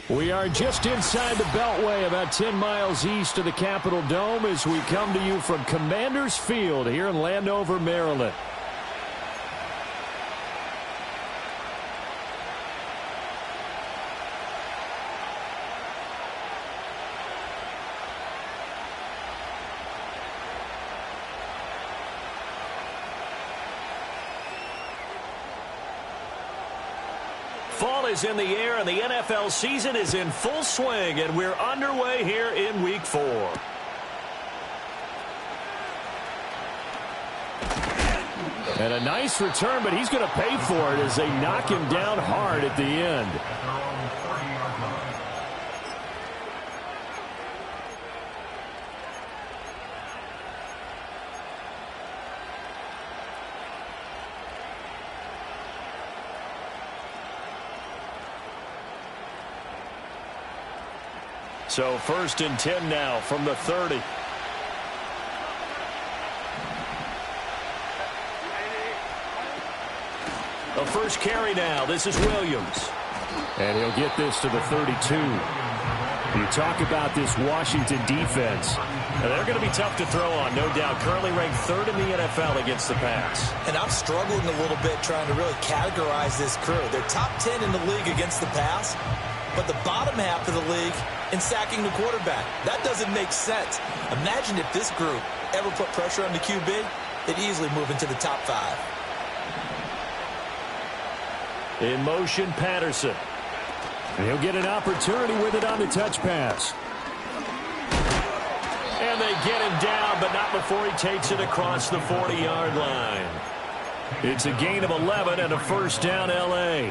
We are just inside the Beltway, about 10 miles east of the Capitol Dome as we come to you from Commanders Field here in Landover, Maryland. Fall is in the air, and the NFL season is in full swing, and we're underway here in Week 4. And a nice return, but he's going to pay for it as they knock him down hard at the end. So 1st and 10 now from the 30. The first carry now. This is Williams. And he'll get this to the 32. You talk about this Washington defense. And they're going to be tough to throw on, no doubt. Currently ranked 3rd in the NFL against the pass. And I'm struggling a little bit trying to really categorize this crew. They're top 10 in the league against the pass, but the bottom half of the league in sacking the quarterback. That doesn't make sense. Imagine if this group ever put pressure on the QB, they'd easily move into the top 5. In motion, Patterson. And he'll get an opportunity with it on the touch pass. And they get him down, but not before he takes it across the 40-yard line. It's a gain of 11 and a first down, L.A.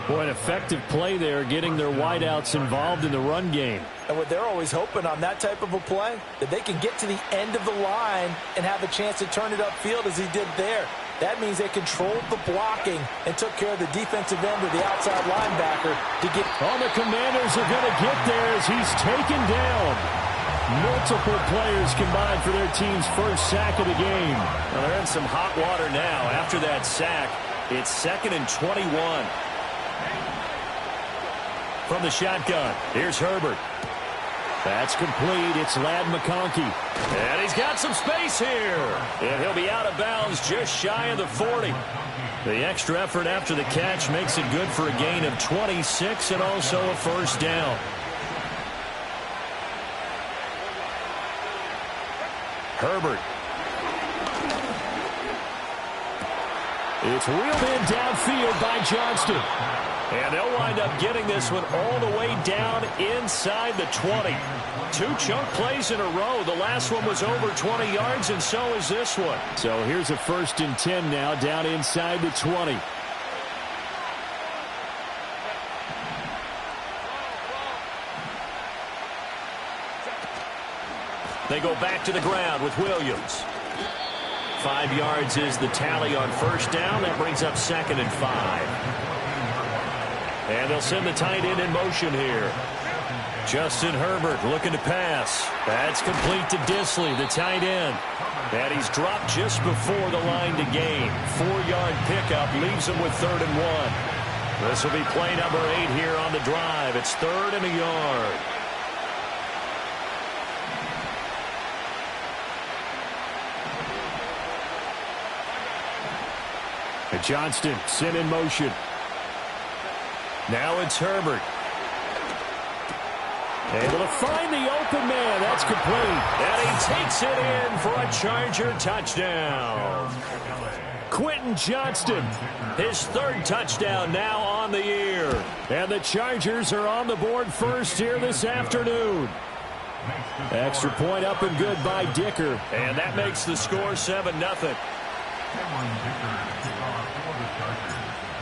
Boy, an effective play there, getting their wideouts involved in the run game. And what they're always hoping on that type of a play, that they can get to the end of the line and have a chance to turn it upfield as he did there. That means they controlled the blocking and took care of the defensive end or the outside linebacker to get. Oh, the Commanders are going to get there as he's taken down. Multiple players combined for their team's first sack of the game. Well, they're in some hot water now. After that sack, it's 2nd and 21. From the shotgun, here's Herbert. That's complete. It's Ladd McConkey. And he's got some space here. And he'll be out of bounds just shy of the 40. The extra effort after the catch makes it good for a gain of 26 and also a first down. Herbert. It's reeled in downfield by Johnston. And they'll wind up getting this one all the way down inside the 20. 2 chunk plays in a row. The last one was over 20 yards, and so is this one. So here's a 1st and 10 now, down inside the 20. They go back to the ground with Williams. 5 yards is the tally on first down. That brings up 2nd and 5. And they'll send the tight end in motion here. Justin Herbert looking to pass. That's complete to Disley, the tight end. And he's dropped just before the line to gain. 4-yard pickup leaves him with 3rd and 1. This will be play number 8 here on the drive. It's 3rd and a yard. And Johnston sent in motion. Now it's Herbert. Able to find the open man. That's complete. And he takes it in for a Charger touchdown. Quentin Johnston, his 3rd touchdown now on the year. And the Chargers are on the board first here this afternoon. Extra point up and good by Dicker. And that makes the score 7-0.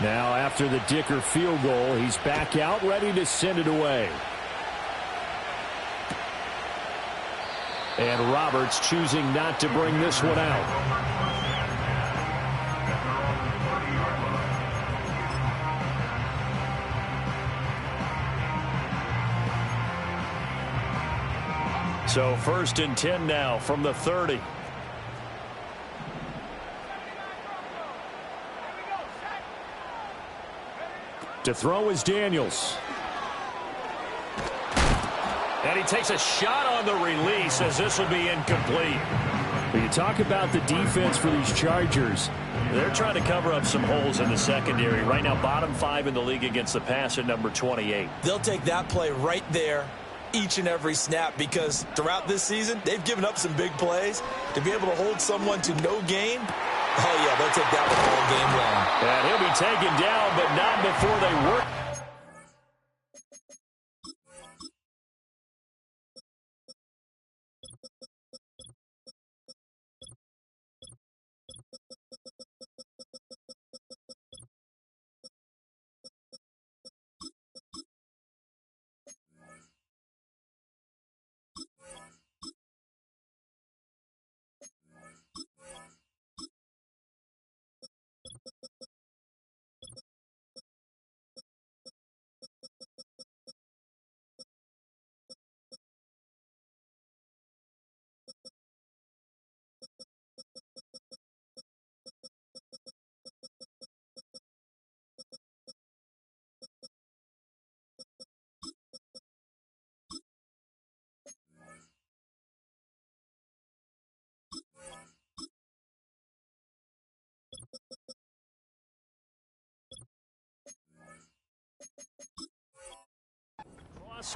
Now after the Dicker field goal, he's back out ready to send it away. And Roberts choosing not to bring this one out. So 1st and 10 now from the 30. To throw is Daniels. And he takes a shot on the release as this will be incomplete. When you talk about the defense for these Chargers, they're trying to cover up some holes in the secondary. Right now, bottom 5 in the league against the pass at number 28. They'll take that play right there each and every snap because throughout this season, they've given up some big plays. To be able to hold someone to no gain, oh, yeah, they'll take that one all game long. And he'll be taken down, but not before they work.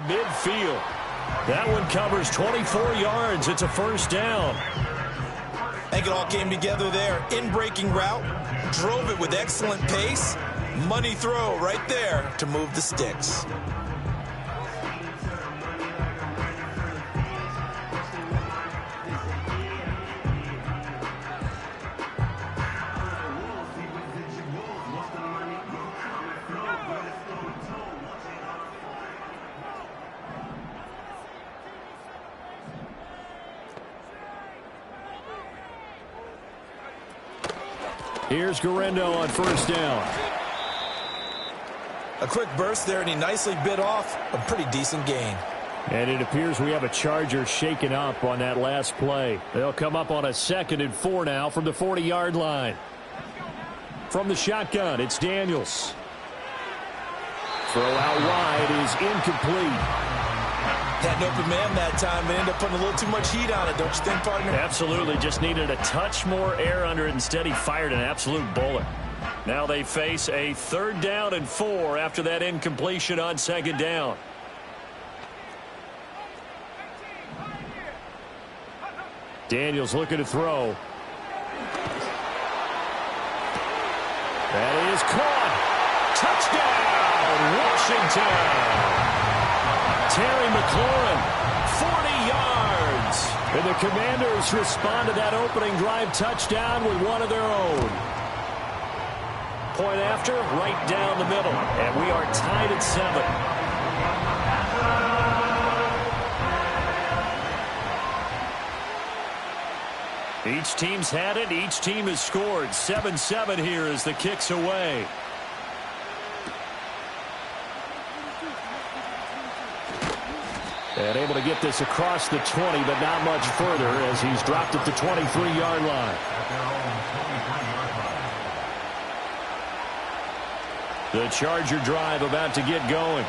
Midfield. That one covers 24 yards. It's a first down. I think it all came together there. In-breaking route. Drove it with excellent pace. Money throw right there to move the sticks. Here's Guerrero on first down. A quick burst there, and he nicely bit off a pretty decent gain. And it appears we have a Charger shaken up on that last play. They'll come up on a 2nd and 4 now from the 40-yard line. From the shotgun, it's Daniels. Throw out wide is incomplete. Had an open man that time, but ended up putting a little too much heat on it, don't you think, partner? Absolutely. Just needed a touch more air under it. Instead, he fired an absolute bullet. Now they face a 3rd down and 4 after that incompletion on 2nd down. Daniels looking to throw. That is caught. Touchdown, Washington. Terry McLaurin, 40 yards. And the Commanders respond to that opening drive touchdown with one of their own. Point after, right down the middle. And we are tied at 7. Each team's had it. Each team has scored. 7-7 here as the kick's away. And able to get this across the 20, but not much further as he's dropped at the 23-yard line. The Charger drive about to get going.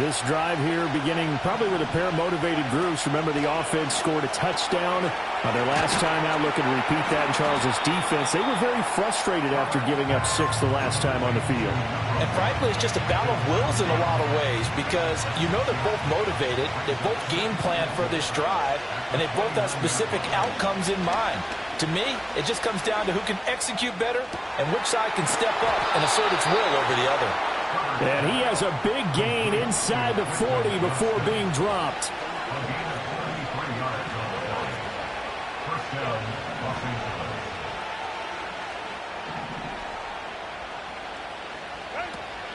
This drive here beginning probably with a pair of motivated groups. Remember, the offense scored a touchdown their last time out. Looking to repeat that in Charles' defense. They were very frustrated after giving up 6 the last time on the field. And frankly, it's just a battle of wills in a lot of ways because you know they're both motivated. They both game plan for this drive, and they both have specific outcomes in mind. To me, it just comes down to who can execute better and which side can step up and assert its will over the other. And he has a big gain inside the 40 before being dropped.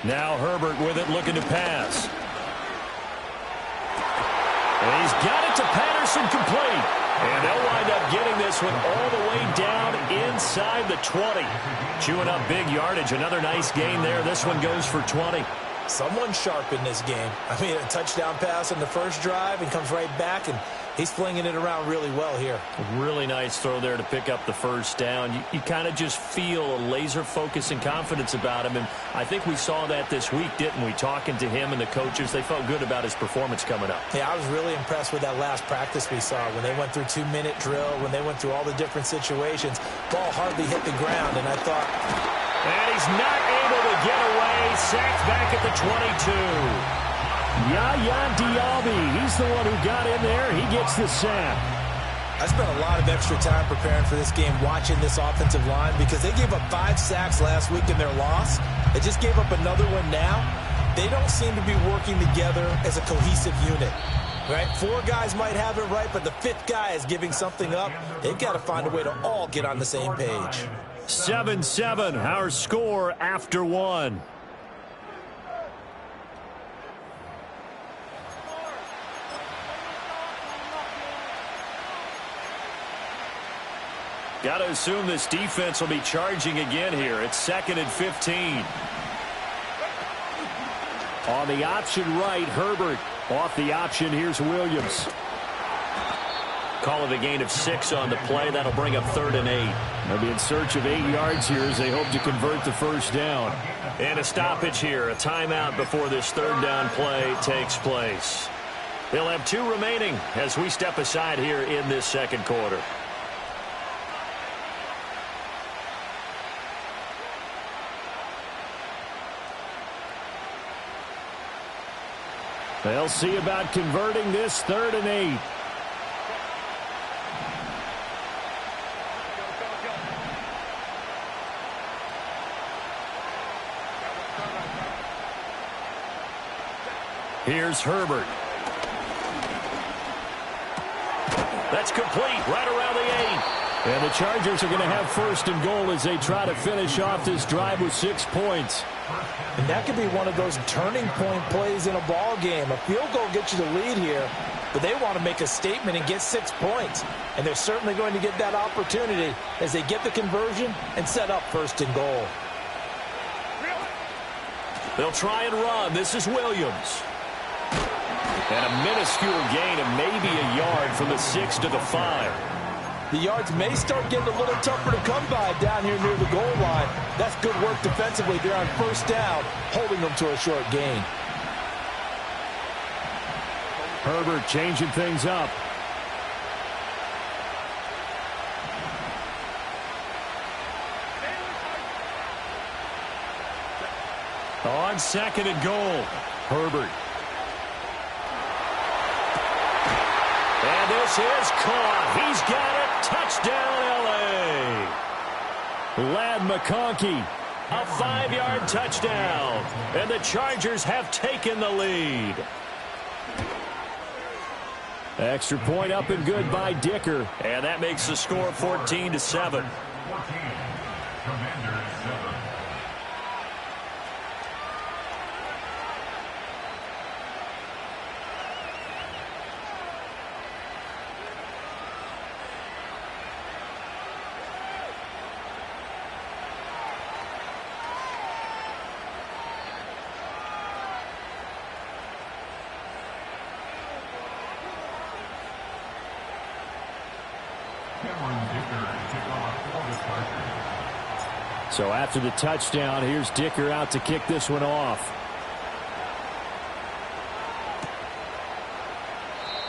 Now Herbert with it, looking to pass. And he's got it to Patterson, complete. And they'll wind up getting this one all the way down inside the 20. Chewing up big yardage. Another nice gain there. This one goes for 20. Someone sharp in this game. I mean, a touchdown pass on the first drive and comes right back and He's flinging it around really well here. A really nice throw there to pick up the first down. You kind of just feel a laser focus and confidence about him, and I think we saw that this week, didn't we? Talking to him and the coaches, they felt good about his performance coming up. Yeah, I was really impressed with that last practice we saw when they went through 2-minute drill, when they went through all the different situations. Ball hardly hit the ground, and I thought... And he's not able to get away. Sacked back at the 22. Yaya Diaby, he's the one who got in there. He gets the sack. I spent a lot of extra time preparing for this game, watching this offensive line, because they gave up 5 sacks last week in their loss. They just gave up another one now. They don't seem to be working together as a cohesive unit. Right? 4 guys might have it right, but the 5th guy is giving something up. They've got to find a way to all get on the same page. 7-7, our score after 1. Got to assume this defense will be charging again here. It's 2nd and 15. On the option right, Herbert. Off the option, here's Williams. Call it a gain of 6 on the play. That'll bring up 3rd and 8. They'll be in search of 8 yards here as they hope to convert the first down. And a stoppage here. A timeout before this 3rd down play takes place. They'll have 2 remaining as we step aside here in this second quarter. They'll see about converting this 3rd and 8. Here's Herbert. That's complete right around the 8. And the Chargers are going to have 1st and goal as they try to finish off this drive with 6 points. And that could be one of those turning point plays in a ball game. A field goal gets you the lead here, but they want to make a statement and get 6 points. And they're certainly going to get that opportunity as they get the conversion and set up 1st and goal. They'll try and run. This is Williams. And a minuscule gain of maybe a yard from the 6 to the 5. The yards may start getting a little tougher to come by down here near the goal line. That's good work defensively there on 1st down, holding them to a short gain. Herbert changing things up. On 2nd and goal, Herbert. And this is caught. He's got it. Touchdown, L.A. Ladd McConkey. A 5-yard touchdown. And the Chargers have taken the lead. Extra point up and good by Dicker. And that makes the score 14-7. So after the touchdown, here's Dicker out to kick this one off.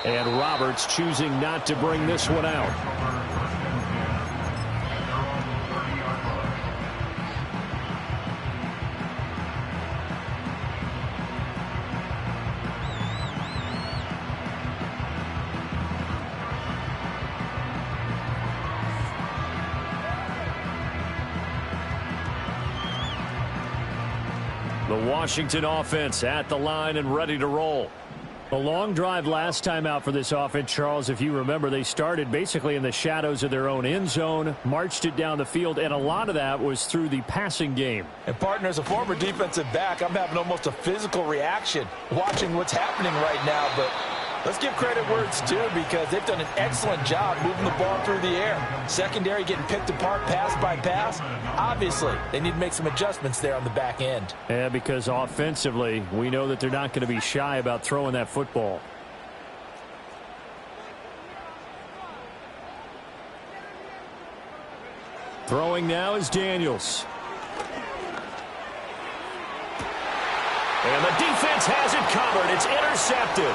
And Roberts choosing not to bring this one out. The Washington offense at the line and ready to roll. A long drive last time out for this offense, Charles. If you remember, they started basically in the shadows of their own end zone, marched it down the field, and a lot of that was through the passing game. And, partner, as a former defensive back, I'm having almost a physical reaction watching what's happening right now. But let's give credit where it's due, because they've done an excellent job moving the ball through the air. Secondary getting picked apart pass by pass. Obviously, they need to make some adjustments there on the back end. Yeah, because offensively, we know that they're not going to be shy about throwing that football. Throwing now is Daniels. And the defense has it covered. It's intercepted.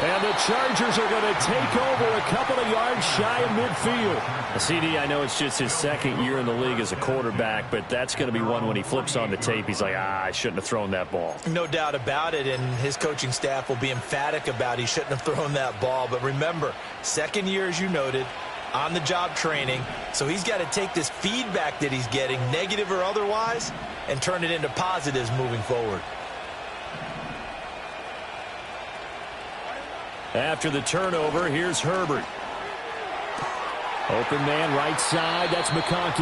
And the Chargers are going to take over a couple of yards shy of midfield. CD, I know it's just his second year in the league as a quarterback, but that's going to be one when he flips on the tape. He's like, I shouldn't have thrown that ball. No doubt about it, and his coaching staff will be emphatic about he shouldn't have thrown that ball. But remember, second year, as you noted, on-the-job training. So he's got to take this feedback that he's getting, negative or otherwise, and turn it into positives moving forward. After the turnover, here's Herbert. Open man right side. That's McConkey.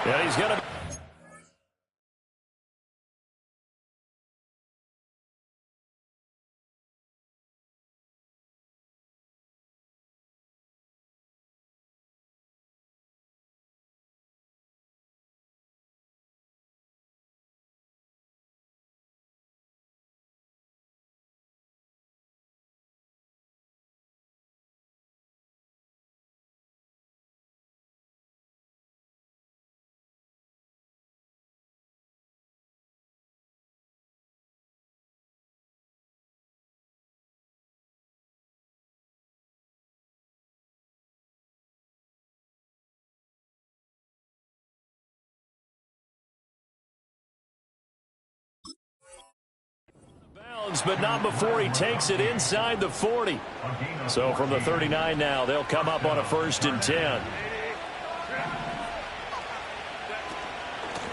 Yeah, he's going to... But not before he takes it inside the 40. So from the 39 now, they'll come up on a 1st and 10.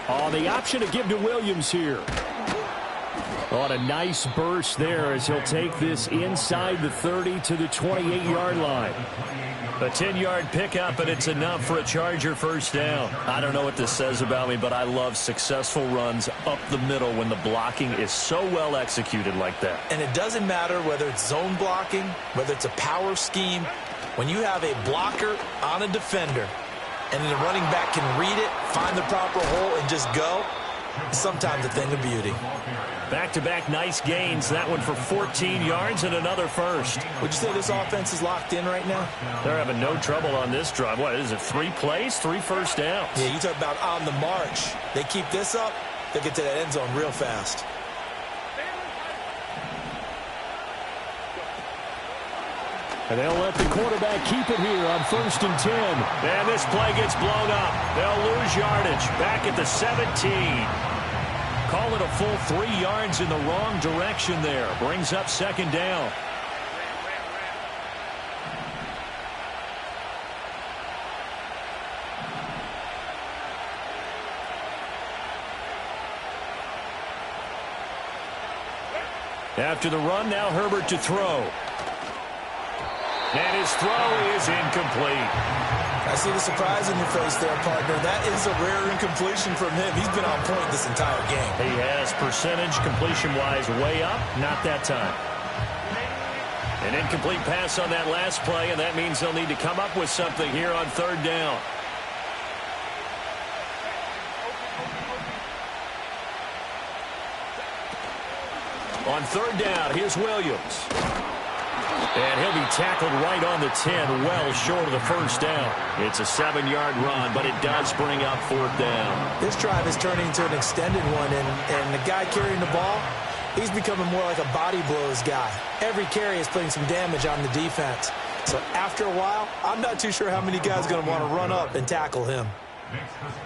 On the option to give to Williams here. On a nice burst there as he'll take this inside the 30 to the 28-yard line. A 10-yard pickup, and it's enough for a Charger 1st down. I don't know what this says about me, but I love successful runs up the middle when the blocking is so well executed like that. And it doesn't matter whether it's zone blocking, whether it's a power scheme. When you have a blocker on a defender, and the running back can read it, find the proper hole, and just go, it's sometimes a thing of beauty. Back-to-back nice gains. That one for 14 yards and another 1st. Would you say this offense is locked in right now? They're having no trouble on this drive. What is it, 3 plays, 3 first downs? Yeah, you talk about on the march. They keep this up, they get to that end zone real fast. And they'll let the quarterback keep it here on 1st and 10. And this play gets blown up. They'll lose yardage. Back at the 17. Call it a full 3 yards in the wrong direction there. Brings up 2nd down. After the run, now Herbert to throw. And his throw is incomplete. I see the surprise in your face there, partner. That is a rare incompletion from him. He's been on point this entire game. He has percentage completion-wise way up. Not that time. An incomplete pass on that last play, and that means they'll need to come up with something here on 3rd down. On 3rd down, here's Williams. And he'll be tackled right on the 10, well short of the 1st down. It's a 7-yard run, but it does bring up 4th down. This drive is turning into an extended one, and the guy carrying the ball, he's becoming more like a body blows guy. Every carry is putting some damage on the defense. So after a while, I'm not too sure how many guys are going to want to run up and tackle him.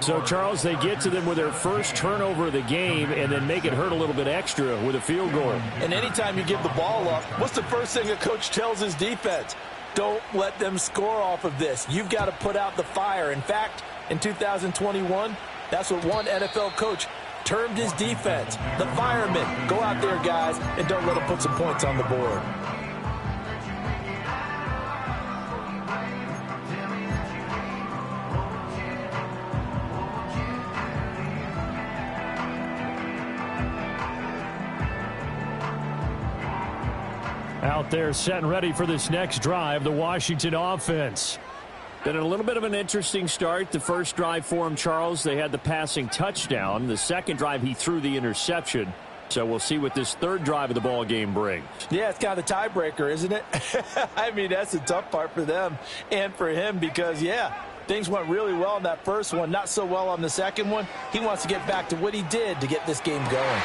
So, Charles, they get to them with their first turnover of the game and then make it hurt a little bit extra with a field goal. And anytime you give the ball up, what's the first thing a coach tells his defense? Don't let them score off of this. You've got to put out the fire. In fact, in 2021, that's what one NFL coach termed his defense. The firemen. Go out there, guys, and don't let them put some points on the board. Out there set and ready for this next drive, the Washington offense. Been a little bit of an interesting start. The first drive for him, Charles, they had the passing touchdown. The second drive, he threw the interception. So we'll see what this third drive of the ball game brings. Yeah, it's kind of the tiebreaker, isn't it? I mean, that's the tough part for them and for him because, yeah, Things went really well in that first one, not so well on the second one. He wants to get back to what he did to get this game going.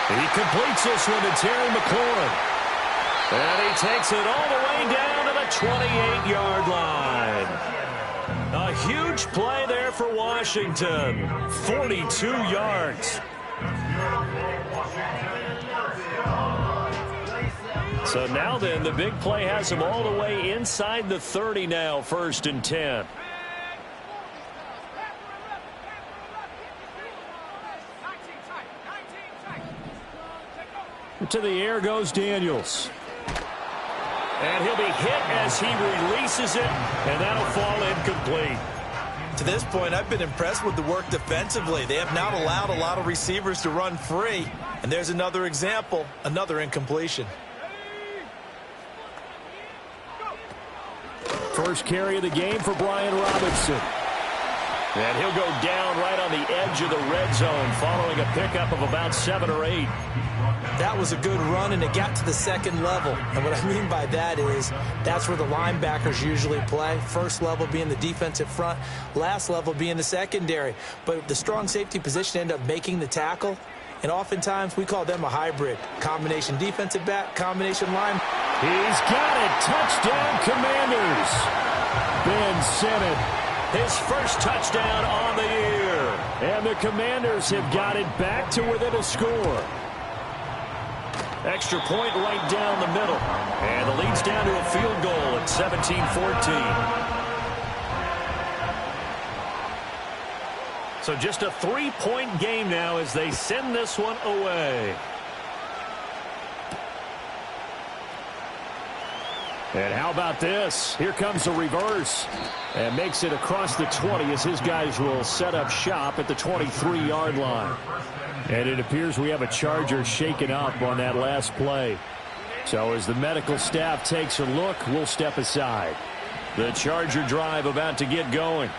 He completes this one to Terry McLaurin. And he takes it all the way down to the 28-yard line. A huge play there for Washington. 42 yards. So now then, the big play has him all the way inside the 30 now, 1st and 10. To the air goes Daniels. And he'll be hit as he releases it, and that'll fall incomplete. To this point, I've been impressed with the work defensively. They have not allowed a lot of receivers to run free. And there's another example, another incompletion. First carry of the game for Brian Robinson. And he'll go down right on the edge of the red zone following a pickup of about 7 or 8. That was a good run, and it got to the second level. And what I mean by that is that's where the linebackers usually play. First level being the defensive front, last level being the secondary. But the strong safety position ended up making the tackle, and oftentimes we call them a hybrid. Combination defensive back, combination line. He's got it. Touchdown, Commanders. Ben Sinnott. His first touchdown on the year. And the Commanders have got it back to within a score. Extra point right down the middle. And the lead's down to a field goal at 17-14. So just a 3-point game now as they send this one away. And how about this? Here comes the reverse. And makes it across the 20 as his guys will set up shop at the 23-yard line. And it appears we have a Charger shaken up on that last play. So as the medical staff takes a look, we'll step aside. The Charger drive about to get going.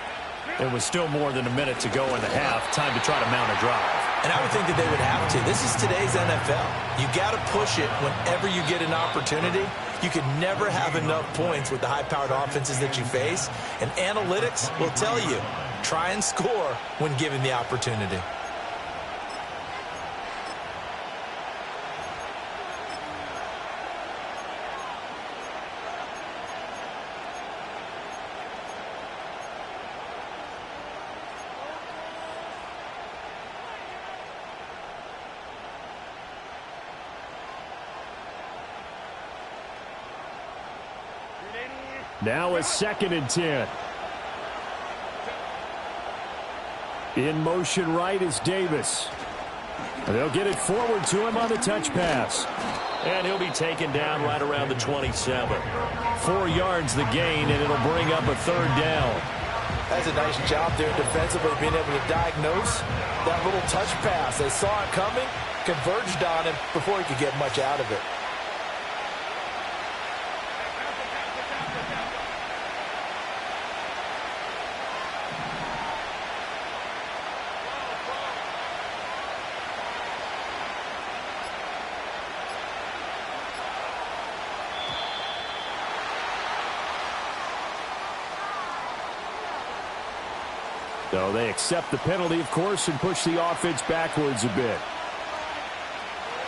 It was still more than a minute to go in the half. Time to try to mount a drive. And I would think that they would have to. This is today's NFL. You got to push it whenever you get an opportunity. You can never have enough points with the high-powered offenses that you face. And analytics will tell you, try and score when given the opportunity. Now a 2nd and 10. In motion right is Davis. They'll get it forward to him on the touch pass. And he'll be taken down right around the 27. 4 yards the gain, and it'll bring up a 3rd down. That's a nice job there defensively, being able to diagnose that little touch pass. They saw it coming, converged on him before he could get much out of it. So they accept the penalty, of course, and push the offense backwards a bit.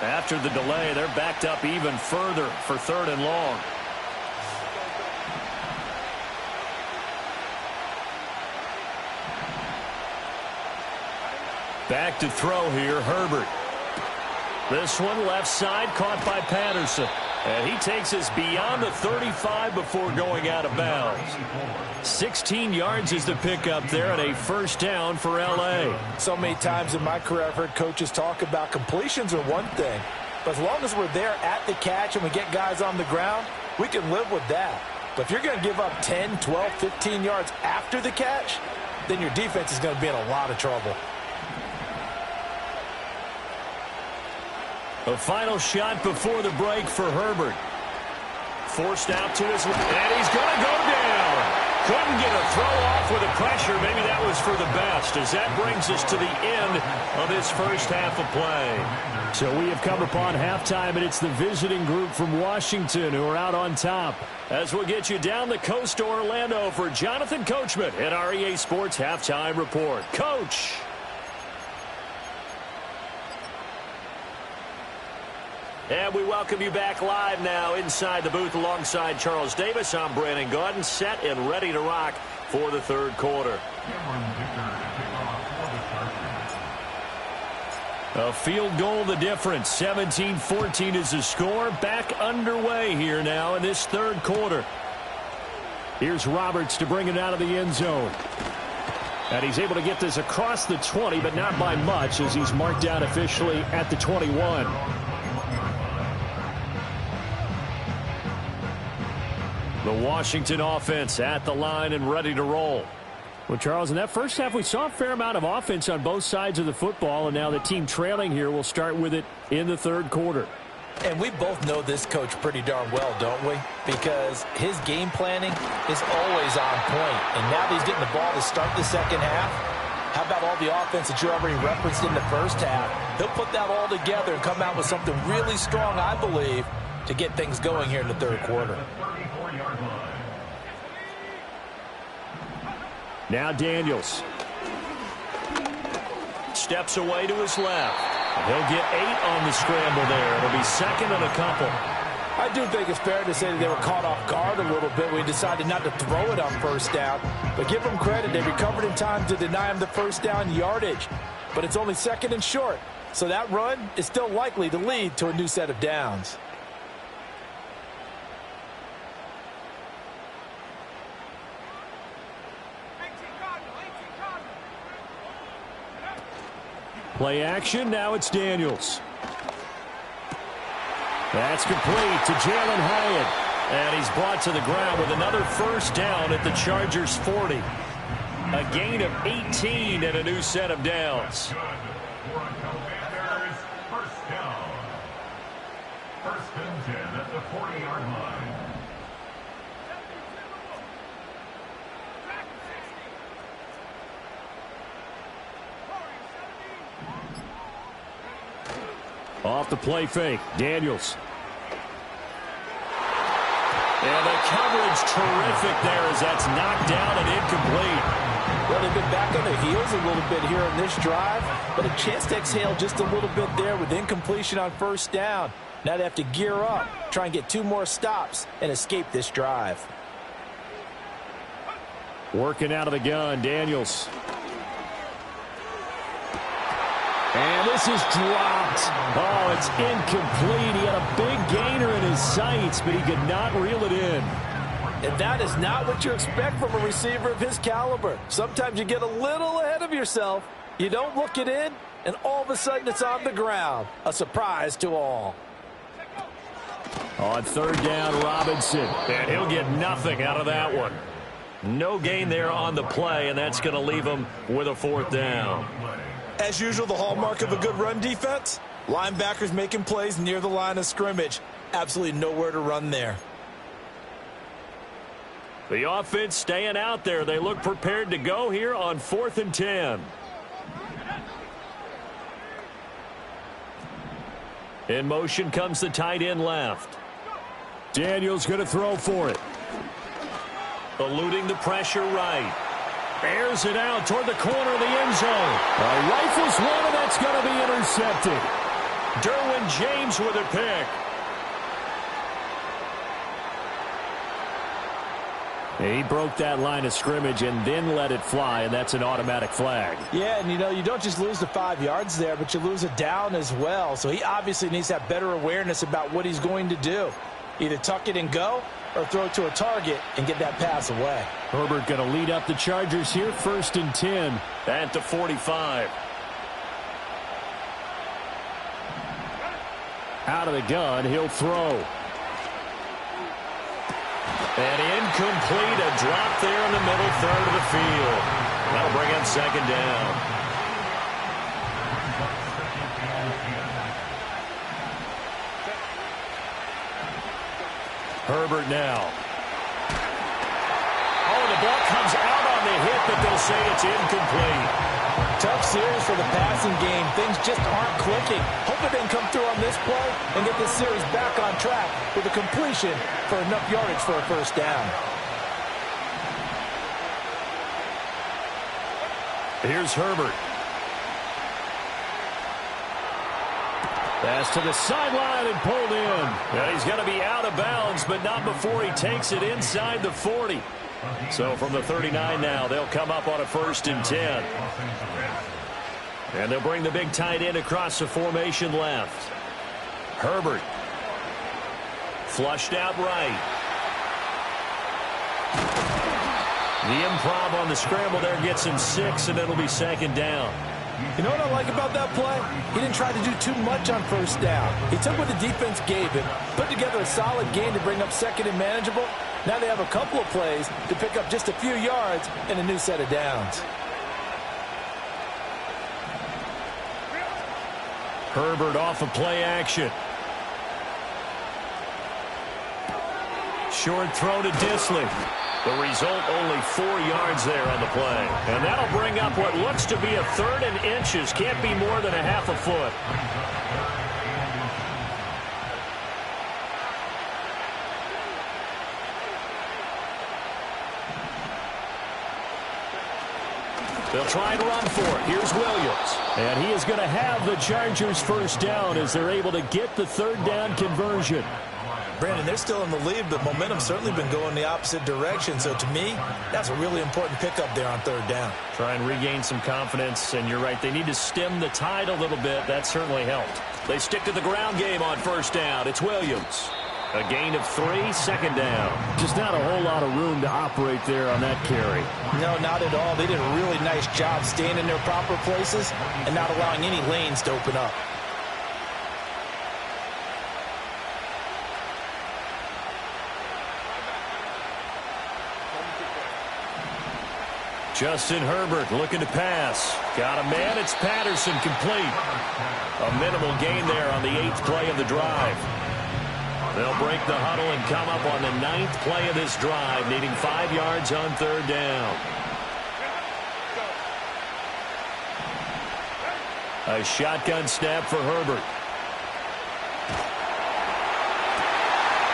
After the delay, they're backed up even further for 3rd and long. Back to throw here, Herbert. This one left side caught by Patterson. And he takes us beyond the 35 before going out of bounds. 16 yards is the pickup there and a 1st down for L.A. So many times in my career I've heard coaches talk about completions are one thing. But as long as we're there at the catch and we get guys on the ground, we can live with that. But if you're going to give up 10, 12, 15 yards after the catch, then your defense is going to be in a lot of trouble. A final shot before the break for Herbert. Forced out to his left, and he's going to go down. Couldn't get a throw off with the pressure. Maybe that was for the best, as that brings us to the end of this first half of play. So we have come upon halftime, and it's the visiting group from Washington who are out on top. As we'll get you down the coast to Orlando for Jonathan Coachman at our EA Sports Halftime Report. Coach. And we welcome you back live now inside the booth alongside Charles Davis. I'm Brandon Gaudin, set and ready to rock for the third quarter. A field goal the difference. 17-14 is the score. Back underway here now in this third quarter. Here's Roberts to bring it out of the end zone. And he's able to get this across the 20, but not by much, as he's marked down officially at the 21. The Washington offense at the line and ready to roll. Well, Charles, in that first half, we saw a fair amount of offense on both sides of the football, and now the team trailing here will start with it in the third quarter. And we both know this coach pretty darn well, don't we? Because his game planning is always on point. And now that he's getting the ball to start the second half, how about all the offense that you already referenced in the first half? He'll put that all together and come out with something really strong, I believe, to get things going here in the third quarter. Now Daniels. Steps away to his left. He'll get 8 on the scramble there. It'll be second and a couple. I do think it's fair to say that they were caught off guard a little bit when he decided not to throw it on first down. But give them credit. They recovered in time to deny him the first down yardage. But it's only second and short. So that run is still likely to lead to a new set of downs. Play action. Now it's Daniels. That's complete to Jalen Hyatt. And he's brought to the ground with another first down at the Chargers' 40. A gain of 18 and a new set of downs. First and 10 at the 40-yard line. Off the play fake. Daniels. And the coverage terrific there as that's knocked down and incomplete. Well, they've been back on their heels a little bit here in this drive, but a chance to exhale just a little bit there with incompletion on first down. Now they have to gear up, try and get 2 more stops, and escape this drive. Working out of the gun, Daniels. And this is dropped. Oh, it's incomplete. He had a big gainer in his sights, but he could not reel it in. And that is not what you expect from a receiver of his caliber. Sometimes you get a little ahead of yourself. You don't look it in, and all of a sudden it's on the ground. A surprise to all. On third down, Robinson. And he'll get nothing out of that one. No gain there on the play, and that's going to leave him with a fourth down. As usual, the hallmark of a good run defense, linebackers making plays near the line of scrimmage. Absolutely nowhere to run there. The offense staying out there. They look prepared to go here on 4th and 10. In motion comes the tight end left. Daniels going to throw for it. Eluding the pressure right. Airs it out toward the corner of the end zone. A rifles one, and that's going to be intercepted. Derwin James with a pick. He broke that line of scrimmage and then let it fly, and that's an automatic flag. Yeah, and you don't just lose the 5 yards there, but you lose a down as well. So he obviously needs to have better awareness about what he's going to do. Either tuck it and go or throw it to a target and get that pass away. Herbert going to lead up the Chargers here, 1st and 10. At the 45. Out of the gun, he'll throw. And incomplete, a drop there in the middle third of the field. That'll bring up second down. Herbert now. Oh, the block hit, but they'll say it's incomplete. Tough series for the passing game. Things just aren't clicking. Hope it didn't come through on this play and get this series back on track with a completion for enough yardage for a first down. Here's Herbert. Pass to the sideline and pulled in. And he's going to be out of bounds, but not before he takes it inside the 40. So from the 39 now, they'll come up on a 1st and 10. And they'll bring the big tight end across the formation left. Herbert. Flushed out right. The improv on the scramble there gets him 6, and it'll be 2nd down. You know what I like about that play? He didn't try to do too much on 1st down. He took what the defense gave him, put together a solid game to bring up 2nd and manageable. Now they have a couple of plays to pick up just a few yards and a new set of downs. Herbert off of play action. Short throw to Dissly. The result, only 4 yards there on the play. And that'll bring up what looks to be a 3rd and inches. Can't be more than a half a foot. They'll try and run for it. Here's Williams. And he is going to have the Chargers' first down as they're able to get the 3rd down conversion. Brandon, they're still in the lead, but momentum's certainly been going the opposite direction. So to me, that's a really important pickup there on 3rd down. Try and regain some confidence, and you're right. They need to stem the tide a little bit. That certainly helped. They stick to the ground game on 1st down. It's Williams. A gain of 3, 2nd down. Just not a whole lot of room to operate there on that carry. No, not at all. They did a really nice job staying in their proper places and not allowing any lanes to open up. Justin Herbert looking to pass. Got a man. It's Patterson, complete. A minimal gain there on the 8th play of the drive. They'll break the huddle and come up on the 9th play of this drive, needing 5 yards on 3rd down. A shotgun snap for Herbert.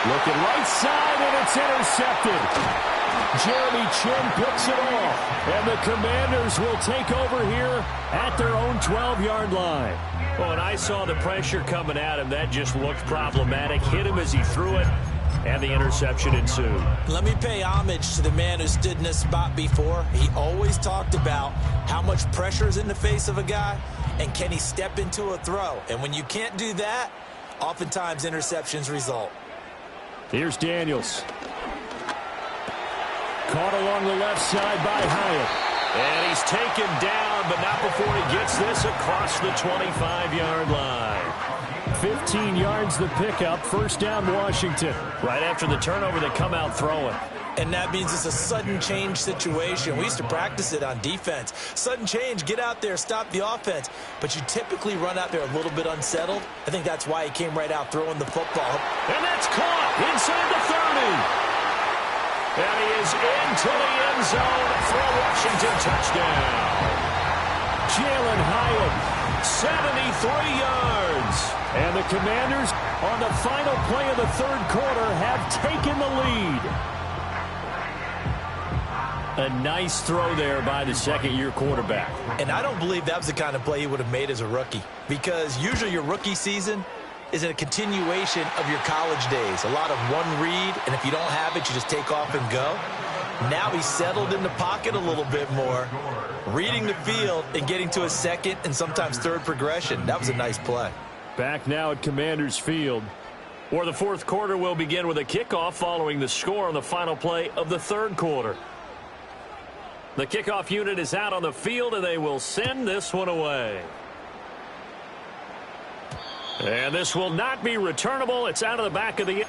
Looking right side, and it's intercepted. Jeremy Chinn picks it off, and the Commanders will take over here at their own 12-yard line. Well, and I saw the pressure coming at him. That just looked problematic. Hit him as he threw it, and the interception ensued. Let me pay homage to the man who stood in this spot before. He always talked about how much pressure is in the face of a guy, and can he step into a throw. And when you can't do that, oftentimes interceptions result. Here's Daniels. Caught along the left side by Hyatt. And he's taken down, but not before he gets this across the 25-yard line. 15 yards the pickup. 1st down, Washington. Right after the turnover, they come out throwing. And that means it's a sudden change situation. We used to practice it on defense. Sudden change, get out there, stop the offense. But you typically run out there a little bit unsettled. I think that's why he came right out throwing the football. And that's caught inside the 30. And he is into the end zone for a Washington touchdown. Jalen Hyatt, 73 yards. And the Commanders, on the final play of the 3rd quarter, have taken the lead. A nice throw there by the 2nd-year quarterback. And I don't believe that was the kind of play he would have made as a rookie. Because usually your rookie season is a continuation of your college days. A lot of one read, and if you don't have it, you just take off and go. Now he's settled in the pocket a little bit more, reading the field and getting to a 2nd and sometimes 3rd progression. That was a nice play. Back now at Commanders Field. Or the 4th quarter will begin with a kickoff following the score on the final play of the 3rd quarter. The kickoff unit is out on the field, and they will send this one away. And this will not be returnable. It's out of the back of the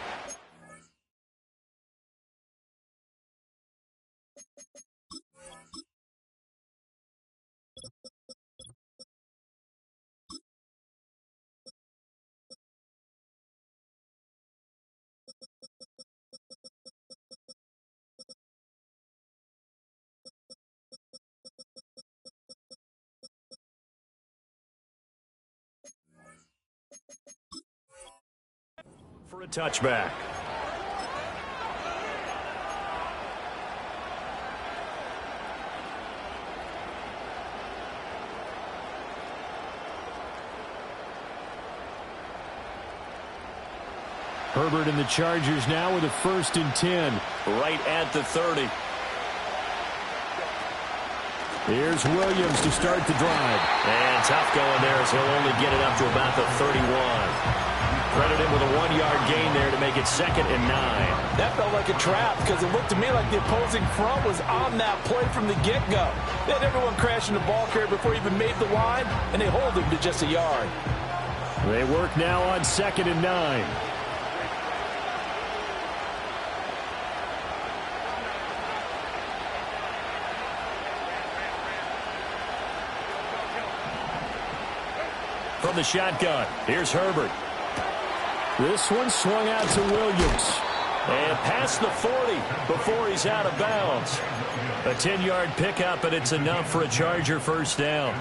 for a touchback. Herbert and the Chargers now with a 1st and 10. Right at the 30. Here's Williams to start the drive. And tough going there as he'll only get it up to about the 31. Credit him with a 1-yard gain there to make it 2nd and 9. That felt like a trap because it looked to me like the opposing front was on that play from the get-go. They had everyone crashing the ball carrier before he even made the line, and they hold him to just a yard. They work now on 2nd and 9. From the shotgun, here's Herbert. This one swung out to Williams. And past the 40 before he's out of bounds. A 10-yard pickup, and it's enough for a Charger 1st down.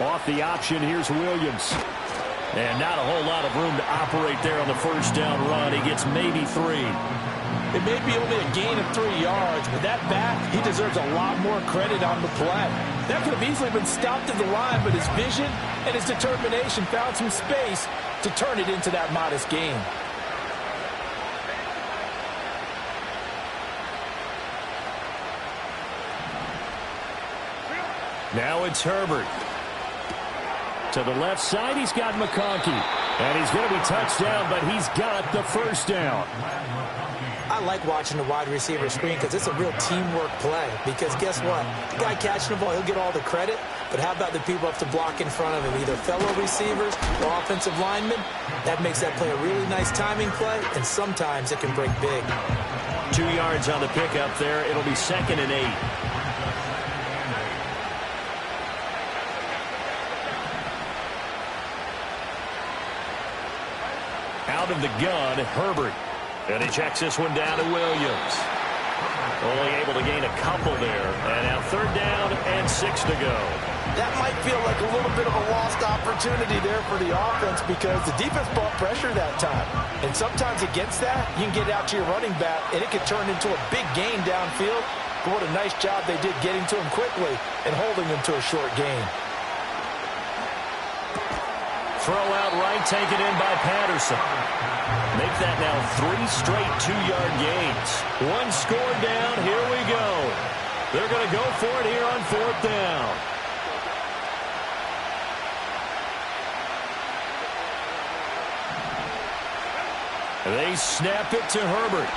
Off the option, here's Williams. And not a whole lot of room to operate there on the 1st down run. He gets maybe 3. It may be only a gain of 3 yards, but that back, he deserves a lot more credit on the play. That could have easily been stopped at the line, but his vision and his determination found some space to turn it into that modest gain. Now it's Herbert. To the left side, he's got McConkey. And he's going to be touched down, but he's got the 1st down. I like watching the wide receiver screen because it's a real teamwork play. Because guess what? The guy catching the ball, he'll get all the credit. But how about the people up to block in front of him, either fellow receivers or offensive linemen? That makes that play a really nice timing play, and sometimes it can break big. 2 yards on the pickup there. It'll be 2nd and 8. Out of the gun, Herbert. And he checks this one down to Williams. Only able to gain a couple there. And now 3rd down and 6 to go. That might feel like a little bit of a lost opportunity there for the offense because the defense brought pressure that time. And sometimes against that, you can get out to your running back, and it can turn into a big gain downfield. But what a nice job they did getting to him quickly and holding him to a short gain. Throw out right, taken in by Patterson. Make that now 3 straight 2-yard gains. 1 score down, here we go. They're going to go for it here on 4th down. They snap it to Herbert.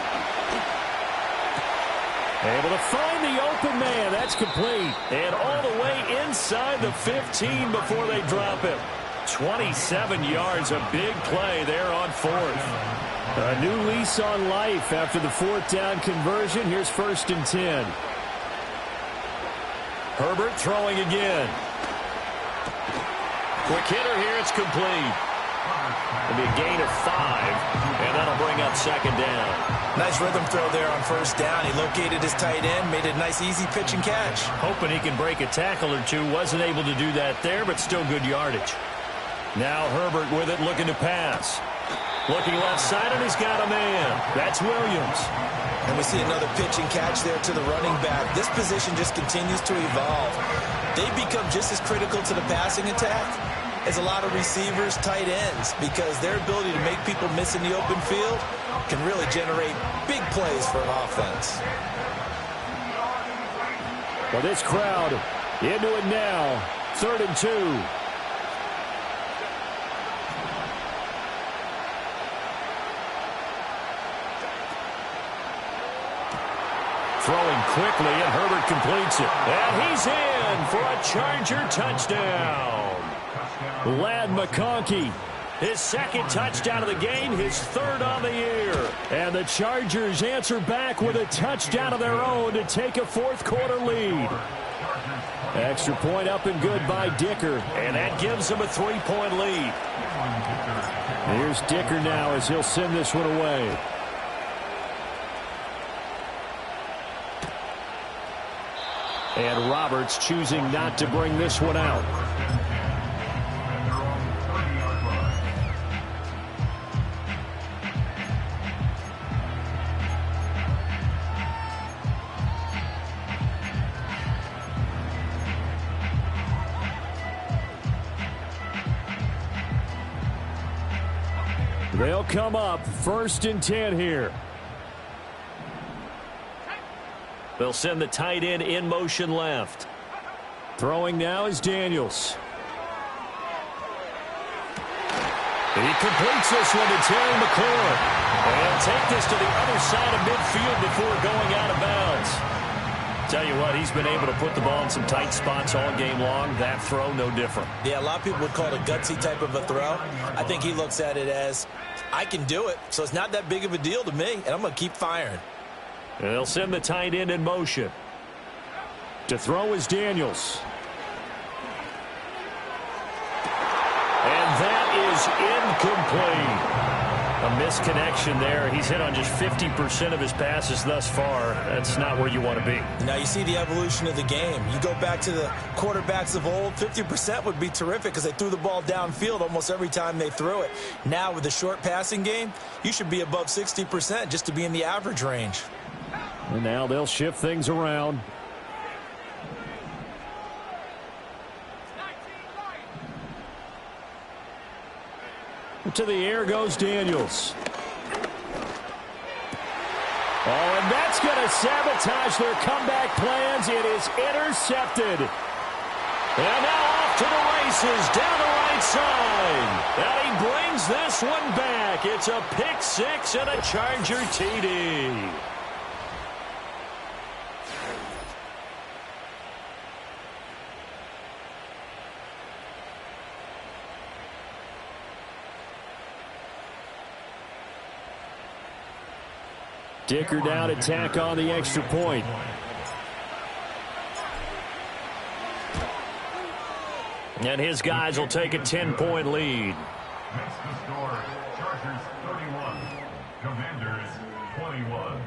Able to find the open man. That's complete. And all the way inside the 15 before they drop it. 27 yards, a big play there on 4th. A new lease on life after the 4th down conversion. Here's 1st and 10. Herbert throwing again. Quick hitter here, it's complete. It'll be a gain of 5, and that'll bring up 2nd down. Nice rhythm throw there on 1st down. He located his tight end, made a nice easy pitch and catch. Hoping he can break a tackle or two. Wasn't able to do that there, but still good yardage. Now Herbert with it, looking to pass. Looking left side, and he's got a man. That's Williams. And we see another pitch and catch there to the running back. This position just continues to evolve. They become just as critical to the passing attack as a lot of receivers, tight ends, because their ability to make people miss in the open field can really generate big plays for an offense. Well, this crowd into it now. 3rd and 2. Throwing quickly, and Herbert completes it. And he's in for a Charger touchdown. Ladd McConkey. His 2nd touchdown of the game, his 3rd on the year. And the Chargers answer back with a touchdown of their own to take a 4th quarter lead. Extra point up and good by Dicker. And that gives them a 3-point lead. Here's Dicker now as he'll send this one away. And Roberts choosing not to bring this one out. They'll come up 1st and 10 here. They'll send the tight end in motion left. Throwing now is Daniels. He completes this one to Terry McLaurin. And he'll take this to the other side of midfield before going out of bounds. Tell you what, he's been able to put the ball in some tight spots all game long. That throw, no different. Yeah, a lot of people would call it a gutsy type of a throw. I think he looks at it as, I can do it, so it's not that big of a deal to me, and I'm going to keep firing. And they'll send the tight end in motion. To throw is Daniels. And that is incomplete. A misconnection there. He's hit on just 50% of his passes thus far. That's not where you want to be. Now you see the evolution of the game. You go back to the quarterbacks of old, 50% would be terrific because they threw the ball downfield almost every time they threw it. Now with the short passing game, you should be above 60% just to be in the average range. And now they'll shift things around. To the air goes Daniels. Oh, and that's going to sabotage their comeback plans. It is intercepted. And now off to the races down the right side. And he brings this one back. It's a pick six and a Charger TD. Dicker down to tack on the extra point. And his guys will take a 10-point lead. Makes the score Chargers 31, Commanders 21.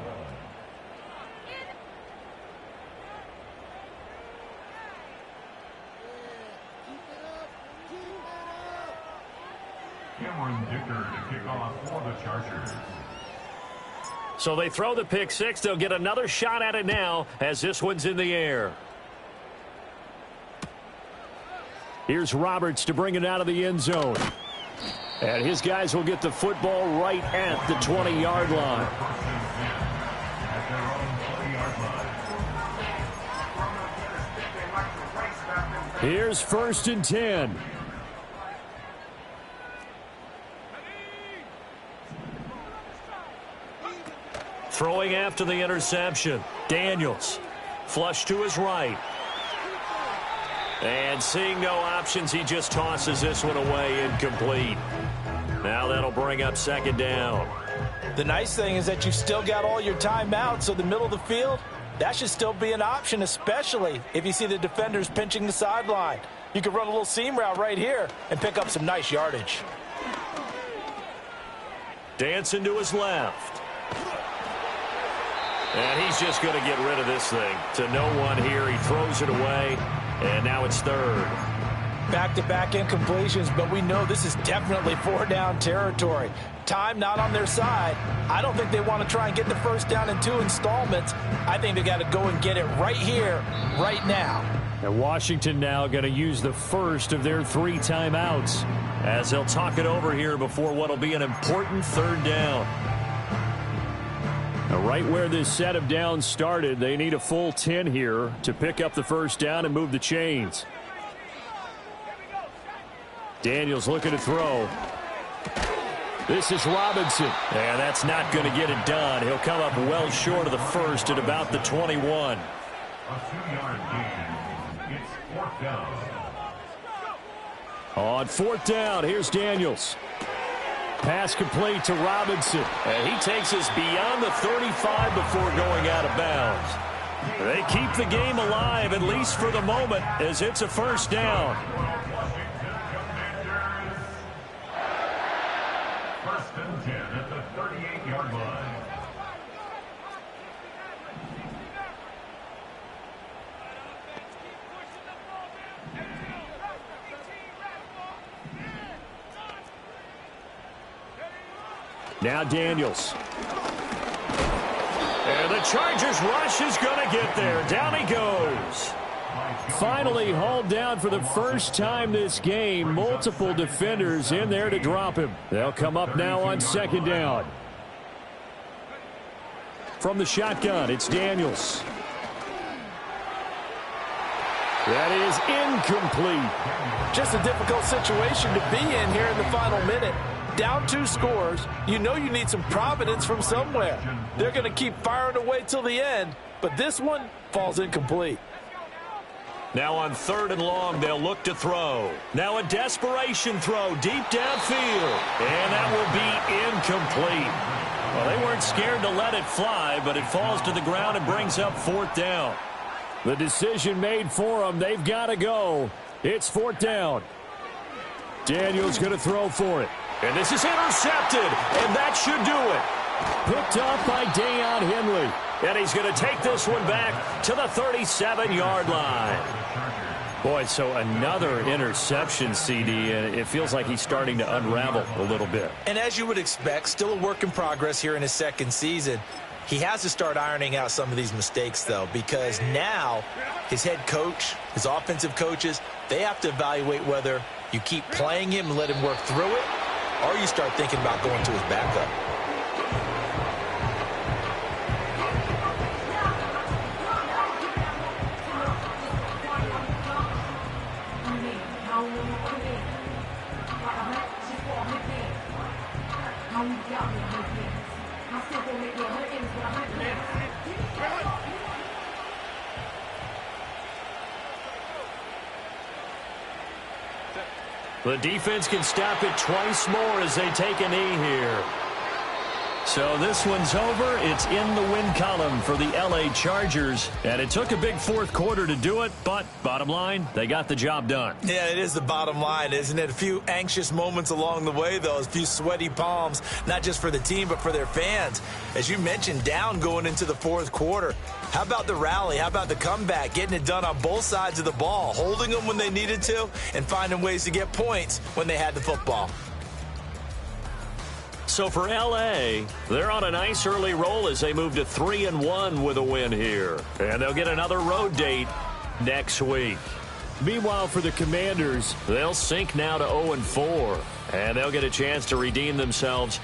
Cameron Dicker to kick off for the Chargers. So they throw the pick six. They'll get another shot at it now as this one's in the air. Here's Roberts to bring it out of the end zone. And his guys will get the football right at the 20-yard line. Here's 1st and 10. Throwing after the interception. Daniels. Flush to his right. And seeing no options, he just tosses this one away incomplete. Now that'll bring up 2nd down. The nice thing is that you've still got all your timeouts, so the middle of the field, that should still be an option, especially if you see the defenders pinching the sideline. You can run a little seam route right here and pick up some nice yardage. Dancing to his left. And he's just going to get rid of this thing. To no one here. He throws it away. And now it's 3rd. Back-to-back incompletions, but we know this is definitely 4-down territory. Time not on their side. I don't think they want to try and get the 1st down in 2 installments. I think they got to go and get it right here, right now. And Washington now going to use the first of their 3 timeouts. As they'll talk it over here before what will be an important 3rd down. Now, right where this set of downs started, they need a full 10 here to pick up the 1st down and move the chains. Daniels looking to throw. This is Robinson. And that's not going to get it done. He'll come up well short of the 1st at about the 21. A 2-yard gain. It's 4th down. On 4th down, here's Daniels. Pass complete to Robinson. And he takes us beyond the 35 before going out of bounds. They keep the game alive, at least for the moment, as it's a 1st down. First and 10 at the 38-yard line. Now Daniels. And the Chargers rush is going to get there. Down he goes. Finally hauled down for the first time this game. Multiple defenders in there to drop him. They'll come up now on second down. From the shotgun, it's Daniels. That is incomplete. Just a difficult situation to be in here in the final minute. Down 2 scores, you know you need some providence from somewhere. They're going to keep firing away till the end, but this one falls incomplete. Now on 3rd and long, they'll look to throw. Now a desperation throw deep downfield. And that will be incomplete. Well, they weren't scared to let it fly, but it falls to the ground and brings up 4th down. The decision made for them. They've got to go. It's 4th down. Daniels going to throw for it. And this is intercepted, and that should do it. Picked off by Deion Henley. And he's going to take this one back to the 37-yard line. Boy, so another interception, CD, and it feels like he's starting to unravel a little bit. And as you would expect, still a work in progress here in his 2nd season. He has to start ironing out some of these mistakes, though, because now his head coach, his offensive coaches, they have to evaluate whether you keep playing him and let him work through it, or you start thinking about going to his backup. The defense can stop it twice more as they take a knee here. So this one's over. It's in the win column for the L.A. Chargers. And it took a big 4th quarter to do it, but bottom line, they got the job done. Yeah, it is the bottom line, isn't it? A few anxious moments along the way, though. A few sweaty palms, not just for the team, but for their fans. As you mentioned, down going into the 4th quarter. How about the rally? How about the comeback? Getting it done on both sides of the ball, holding them when they needed to, and finding ways to get points when they had the football. So for L.A., they're on a nice early roll as they move to 3-1 with a win here. And they'll get another road date next week. Meanwhile, for the Commanders, they'll sink now to 0-4. And they'll get a chance to redeem themselves